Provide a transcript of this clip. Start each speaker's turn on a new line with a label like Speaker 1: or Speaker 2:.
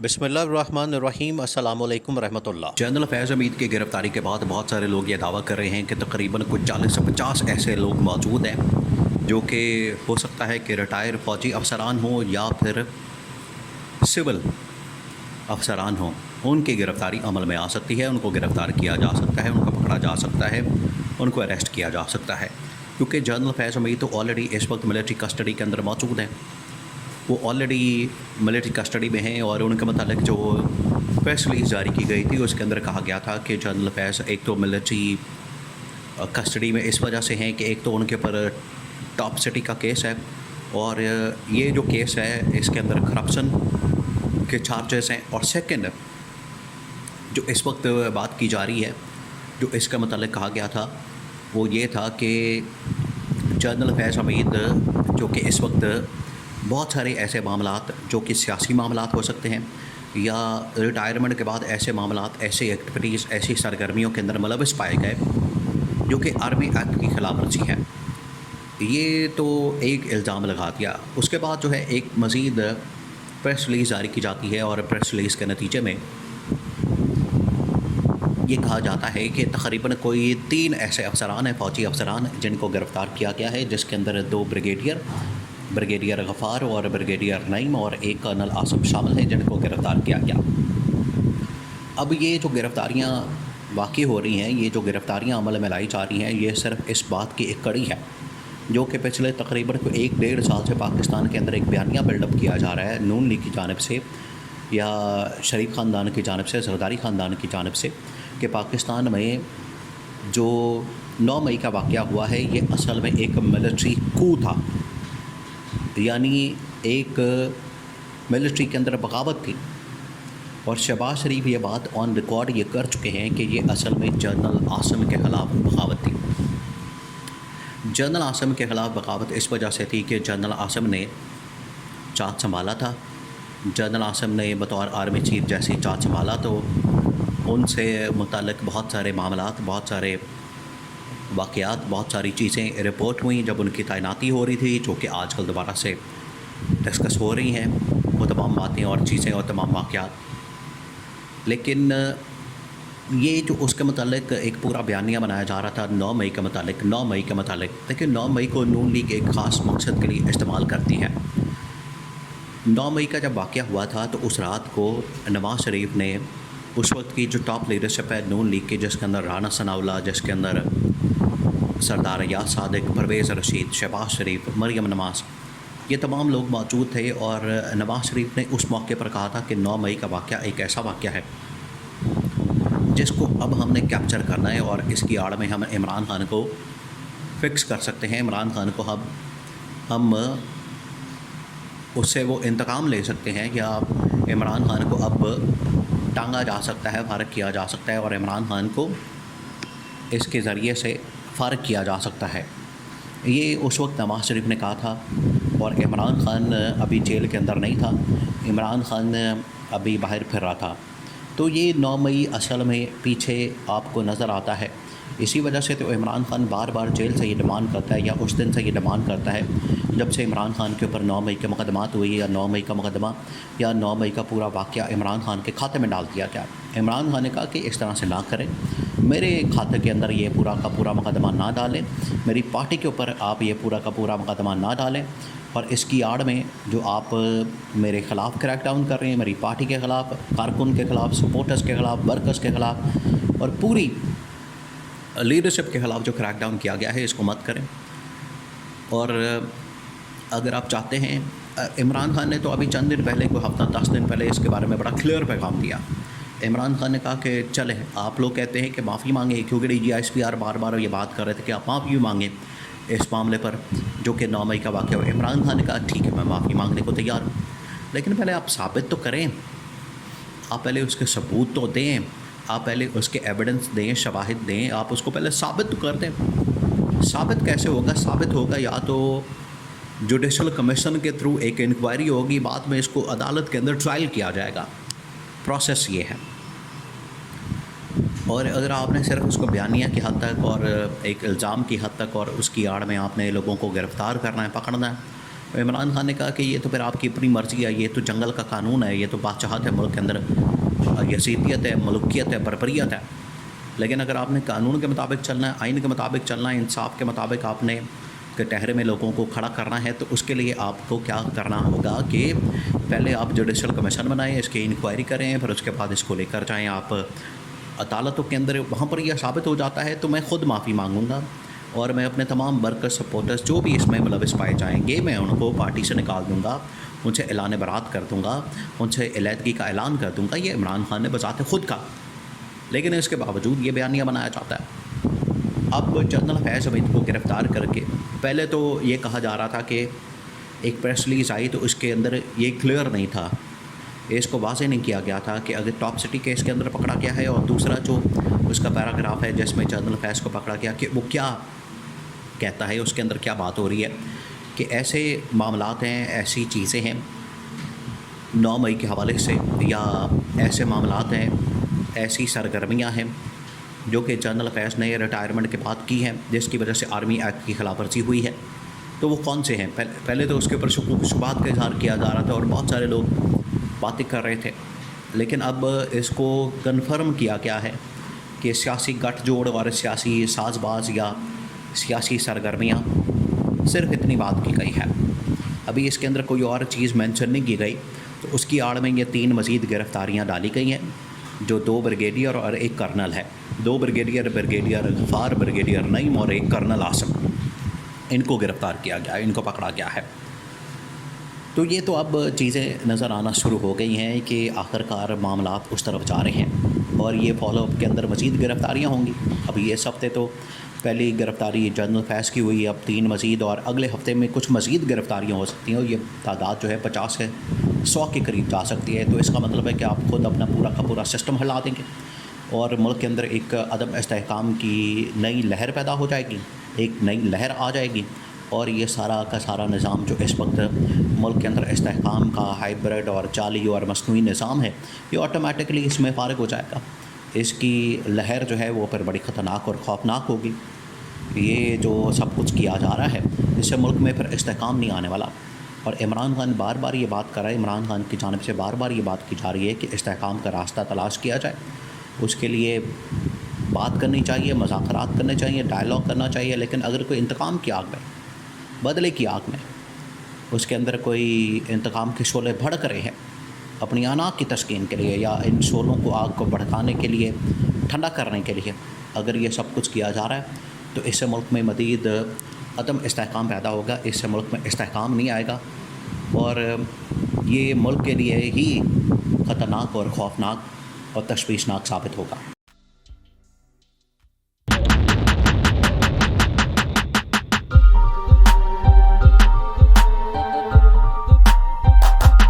Speaker 1: بسم اللہ الرحمن الرحیم۔ السلام علیکم ورحمۃ اللہ۔
Speaker 2: جنرل فیض حمید کی گرفتاری کے بعد بہت سارے لوگ یہ دعویٰ کر رہے ہیں کہ تقریباً کچھ 40 سے 50 ایسے لوگ موجود ہیں جو کہ ہو سکتا ہے کہ ریٹائر فوجی افسران ہوں یا پھر سول افسران ہوں، ان کی گرفتاری عمل میں آ سکتی ہے، ان کو گرفتار کیا جا سکتا ہے، ان کو پکڑا جا سکتا ہے، ان کو اریسٹ کیا جا سکتا ہے، کیونکہ جنرل فیض حمید تو آلریڈی اس وقت ملٹری کسٹڈی کے اندر موجود ہیں۔ وہ آلریڈی ملٹری کسٹڈی میں ہیں اور ان کے متعلق جو پریس ریلیز جاری کی گئی تھی اس کے اندر کہا گیا تھا کہ جنرل فیض ایک تو ملٹری کسٹڈی میں اس وجہ سے ہیں کہ ایک تو ان کے اوپر ٹاپ سٹی کا کیس ہے، اور یہ جو کیس ہے اس کے اندر کرپشن کے چارجز ہیں، اور سیکنڈ جو اس وقت بات کی جا رہی ہے جو اس کے متعلق کہا گیا تھا وہ یہ تھا کہ جنرل فیض حمید جو کہ اس وقت بہت سارے ایسے معاملات جو کہ سیاسی معاملات ہو سکتے ہیں یا ریٹائرمنٹ کے بعد ایسے معاملات، ایسے ایکٹیویٹیز، ایسی سرگرمیوں کے اندر ملوث پائے گئے جو کہ آرمی ایکٹ کی خلاف ورزی ہے، یہ تو ایک الزام لگا دیا۔ اس کے بعد جو ہے ایک مزید پریس ریلیز جاری کی جاتی ہے، اور پریس ریلیز کے نتیجے میں یہ کہا جاتا ہے کہ تقریباً کوئی 3 ایسے افسران ہیں، فوجی افسران، جن کو گرفتار کیا گیا ہے، جس کے اندر 2 بریگیڈیئر غفار اور بریگیڈیئر نعیم اور ایک کرنل عاصم شامل ہیں، جن کو گرفتار کیا گیا۔ اب یہ جو گرفتاریاں واقع ہو رہی ہیں، یہ جو گرفتاریاں عمل میں لائی جا رہی ہیں، یہ صرف اس بات کی ایک کڑی ہے جو کہ پچھلے تقریباً 1 ڈیڑھ سال سے پاکستان کے اندر ایک بیانیہ بلڈ اپ کیا جا رہا ہے نون لیگ کی جانب سے یا شریف خاندان کی جانب سے، زرداری خاندان کی جانب سے، کہ پاکستان میں جو 9 مئی کا واقعہ ہوا ہے یہ اصل میں ایک ملٹری کو تھا، یعنی ایک ملٹری کے اندر بغاوت تھی، اور شہباز شریف یہ بات آن ریکارڈ یہ کر چکے ہیں کہ یہ اصل میں جنرل عاصم کے خلاف بغاوت تھی۔ جنرل عاصم کے خلاف بغاوت اس وجہ سے تھی کہ جنرل عاصم نے چارج سنبھالا تھا، جنرل عاصم نے بطور آرمی چیف جیسے چارج سنبھالا تو ان سے متعلق بہت سارے معاملات، بہت سارے واقعات، بہت ساری چیزیں رپورٹ ہوئیں جب ان کی تعیناتی ہو رہی تھی، جو کہ آج کل دوبارہ سے ڈسکس ہو رہی ہیں وہ تمام باتیں اور چیزیں اور تمام واقعات۔ لیکن یہ جو اس کے متعلق ایک پورا بیانیہ بنایا جا رہا تھا 9 مئی کے متعلق، لیکن 9 مئی کو نون لیگ ایک خاص مقصد کے لیے استعمال کرتی ہے۔ 9 مئی کا جب واقعہ ہوا تھا تو اس رات کو نواز شریف نے اس وقت کی جو ٹاپ لیڈرشپ ہے نون لیگ کی، جس کے اندر رانا ثناء اللہ، جس کے اندر سردار ریاض صادق، پرویز رشید، شہباز شریف، مریم نواز، یہ تمام لوگ موجود تھے، اور نواز شریف نے اس موقع پر کہا تھا کہ 9 مئی کا واقعہ ایک ایسا واقعہ ہے جس کو اب ہم نے کیپچر کرنا ہے، اور اس کی آڑ میں ہم عمران خان کو فکس کر سکتے ہیں، عمران خان کو ہم اس سے وہ انتقام لے سکتے ہیں، یا عمران خان کو اب ٹانگا جا سکتا ہے، فارغ کیا جا سکتا ہے، اور عمران خان کو اس کے ذریعے سے فارغ کیا جا سکتا ہے۔ یہ اس وقت نواز شریف نے کہا تھا، اور عمران خان ابھی جیل کے اندر نہیں تھا، عمران خان ابھی باہر پھر رہا تھا۔ تو یہ 9 مئی اصل میں پیچھے آپ کو نظر آتا ہے، اسی وجہ سے تو عمران خان بار بار جیل سے یہ ڈیمانڈ کرتا ہے، یا اس دن سے یہ ڈیمانڈ کرتا ہے جب سے عمران خان کے اوپر 9 مئی کے مقدمات ہوئی، یا 9 مئی کا مقدمہ یا 9 مئی کا پورا واقعہ عمران خان کے کھاتے میں ڈال دیا گیا۔ عمران خان نے کہا کہ اس طرح سے نہ کریں، میرے کھاتے کے اندر یہ پورا کا پورا مقدمہ نہ ڈالیں، میری پارٹی کے اوپر آپ یہ پورا کا پورا مقدمہ نہ ڈالیں، اور اس کی آڑ میں جو آپ میرے خلاف کریک ڈاؤن کر رہے ہیں، میری پارٹی کے خلاف، کارکن کے خلاف، سپورٹرز کے خلاف، ورکرز کے خلاف، اور پوری لیڈرشپ کے خلاف جو کریک ڈاؤن کیا گیا ہے، اس کو مت کریں۔ اور اگر آپ چاہتے ہیں، عمران خان نے تو ابھی چند دن پہلے، کوئی ہفتہ 10 دن پہلے اس کے بارے میں بڑا کلیئر پیغام دیا۔ عمران خان نے کہا کہ چلیں، آپ لوگ کہتے ہیں کہ معافی مانگیں، کیونکہ DGSPR بار بار یہ بات کر رہے تھے کہ آپ معافی مانگیں اس معاملے پر جو کہ 9 مئی کا واقعہ ہوا۔ عمران خان نے کہا ٹھیک ہے، میں معافی مانگنے کو تیار ہوں، لیکن پہلے آپ ثابت تو کریں، آپ پہلے اس کے ثبوت تو دیں، آپ پہلے اس کے ایویڈنس دیں، شواہد دیں، آپ اس کو پہلے ثابت تو کر دیں۔ ثابت کیسے ہوگا؟ ثابت ہوگا یا تو جوڈیشل کمیشن کے تھرو ایک انکوائری ہوگی، بعد میں اس کو عدالت کے اندر ٹرائل کیا جائے گا، پروسیس یہ ہے۔ اور اگر آپ نے صرف اس کو بیانیہ کی حد تک اور ایک الزام کی حد تک اور اس کی آڑ میں آپ نے لوگوں کو گرفتار کرنا ہے، پکڑنا ہے، عمران خان نے کہا کہ یہ تو پھر آپ کی اپنی مرضی ہے، یہ تو جنگل کا قانون ہے، یہ تو بادشاہت ہے ملک کے اندر، یزیدیت ہے، ملوکیت ہے، بربریت ہے، لیکن اگر آپ نے قانون کے مطابق چلنا ہے، آئین کے مطابق چلنا ہے، انصاف کے مطابق آپ نے کٹہرے میں لوگوں کو کھڑا کرنا ہے، تو اس کے لیے آپ کو کیا کرنا ہوگا کہ پہلے آپ جوڈیشل کمیشن بنائیں، اس کی انکوائری کریں، پھر اس کے بعد اس کو لے کر جائیں آپ عدالتوں کے اندر، وہاں پر یہ ثابت ہو جاتا ہے تو میں خود معافی مانگوں گا، اور میں اپنے تمام ورکر سپورٹرز جو بھی اس میں ملوث پائے جائیں گے میں ان کو پارٹی سے نکال دوں گا، ان سے اعلان برات کر دوں گا، ان سے علیحدگی کا اعلان کر دوں گا۔ یہ عمران خان نے بذات خود کہا، لیکن اس کے باوجود یہ بیانیہ بنایا جاتا ہے۔ اب جنرل فیض حمید کو گرفتار کر کے پہلے تو یہ کہا جا رہا تھا کہ ایک پریس ریلیز آئی تو اس کے اندر یہ کلیئر نہیں تھا، اس کو واضح نہیں کیا گیا تھا کہ اگر ٹاپ سٹی کیس کے اندر پکڑا گیا ہے، اور دوسرا جو اس کا پیراگراف ہے جس میں جنرل فیض کو پکڑا گیا کہ وہ کیا کہتا ہے، اس کے اندر کیا بات ہو رہی ہے کہ ایسے معاملات ہیں، ایسی چیزیں ہیں 9 مئی کے حوالے سے، یا ایسے معاملات ہیں، ایسی سرگرمیاں ہیں جو کہ جنرل فیض نے ریٹائرمنٹ کے بعد کی ہیں، جس کی وجہ سے آرمی ایکٹ کی خلاف ورزی ہوئی ہے، تو وہ کون سے ہیں؟ پہلے تو اس کے اوپر شکوک و شبہات کا اظہار کیا جا رہا تھا اور بہت سارے لوگ باتیں کر رہے تھے، لیکن اب اس کو کنفرم کیا گیا ہے کہ سیاسی گٹھ جوڑ اور سیاسی ساز باز یا سیاسی سرگرمیاں صرف اتنی بات کی گئی ہے، ابھی اس کے اندر کوئی اور چیز مینشن نہیں کی گئی، تو اس کی آڑ میں یہ 3 مزید گرفتاریاں ڈالی گئی ہیں، جو 2 بریگیڈیئر اور 1 کرنل ہے، 2 بریگیڈیئر غفار، بریگیڈیئر نعیم اور 1 کرنل عاصم، ان کو گرفتار کیا گیا ہے، ان کو پکڑا گیا ہے۔ تو یہ تو اب چیزیں نظر آنا شروع ہو گئی ہیں کہ آخرکار معاملات اس طرف جا رہے ہیں، اور یہ فالو اپ کے اندر مزید گرفتاریاں ہوں گی۔ ابھی اس ہفتے تو پہلی گرفتاری جنرل فیض کی ہوئی، اب 3 مزید، اور اگلے ہفتے میں کچھ مزید گرفتاریاں ہو سکتی ہیں، اور یہ تعداد جو ہے 50 سے 100 کے قریب جا سکتی ہے۔ تو اس کا مطلب ہے کہ آپ خود اپنا پورا کا پورا سسٹم ہلا دیں گے، اور ملک کے اندر ایک عدم استحکام کی نئی لہر پیدا ہو جائے گی، ایک نئی لہر آ جائے گی، اور یہ سارا کا سارا نظام جو اس وقت ملک کے اندر استحکام کا ہائبرڈ اور جعلی اور مصنوعی نظام ہے، یہ آٹومیٹکلی اس میں فارغ ہو جائے گا۔ اس کی لہر جو ہے وہ پھر بڑی خطرناک اور خوفناک ہوگی۔ یہ جو سب کچھ کیا جا رہا ہے، اس سے ملک میں پھر استحکام نہیں آنے والا، اور عمران خان بار بار یہ بات کر رہا ہے، عمران خان کی جانب سے بار بار یہ بات کی جا رہی ہے کہ استحکام کا راستہ تلاش کیا جائے، اس کے لیے بات کرنی چاہیے، مذاکرات کرنے چاہیے، ڈائلاگ کرنا چاہیے، لیکن اگر کوئی انتقام کی آگ میں، بدلے کی آگ میں، اس کے اندر کوئی انتقام کے شعلے بھڑک رہے ہیں اپنی آنا کی تسکین کے لیے، یا ان شعلوں کو آگ کو بھڑکانے کے لیے، ٹھنڈا کرنے کے لیے اگر یہ سب کچھ کیا جا رہا ہے، تو اس سے ملک میں مزید عدم استحکام پیدا ہوگا، اس سے ملک میں استحکام نہیں آئے گا، اور یہ ملک کے لیے ہی خطرناک اور خوفناک اور تشویشناک ثابت ہوگا۔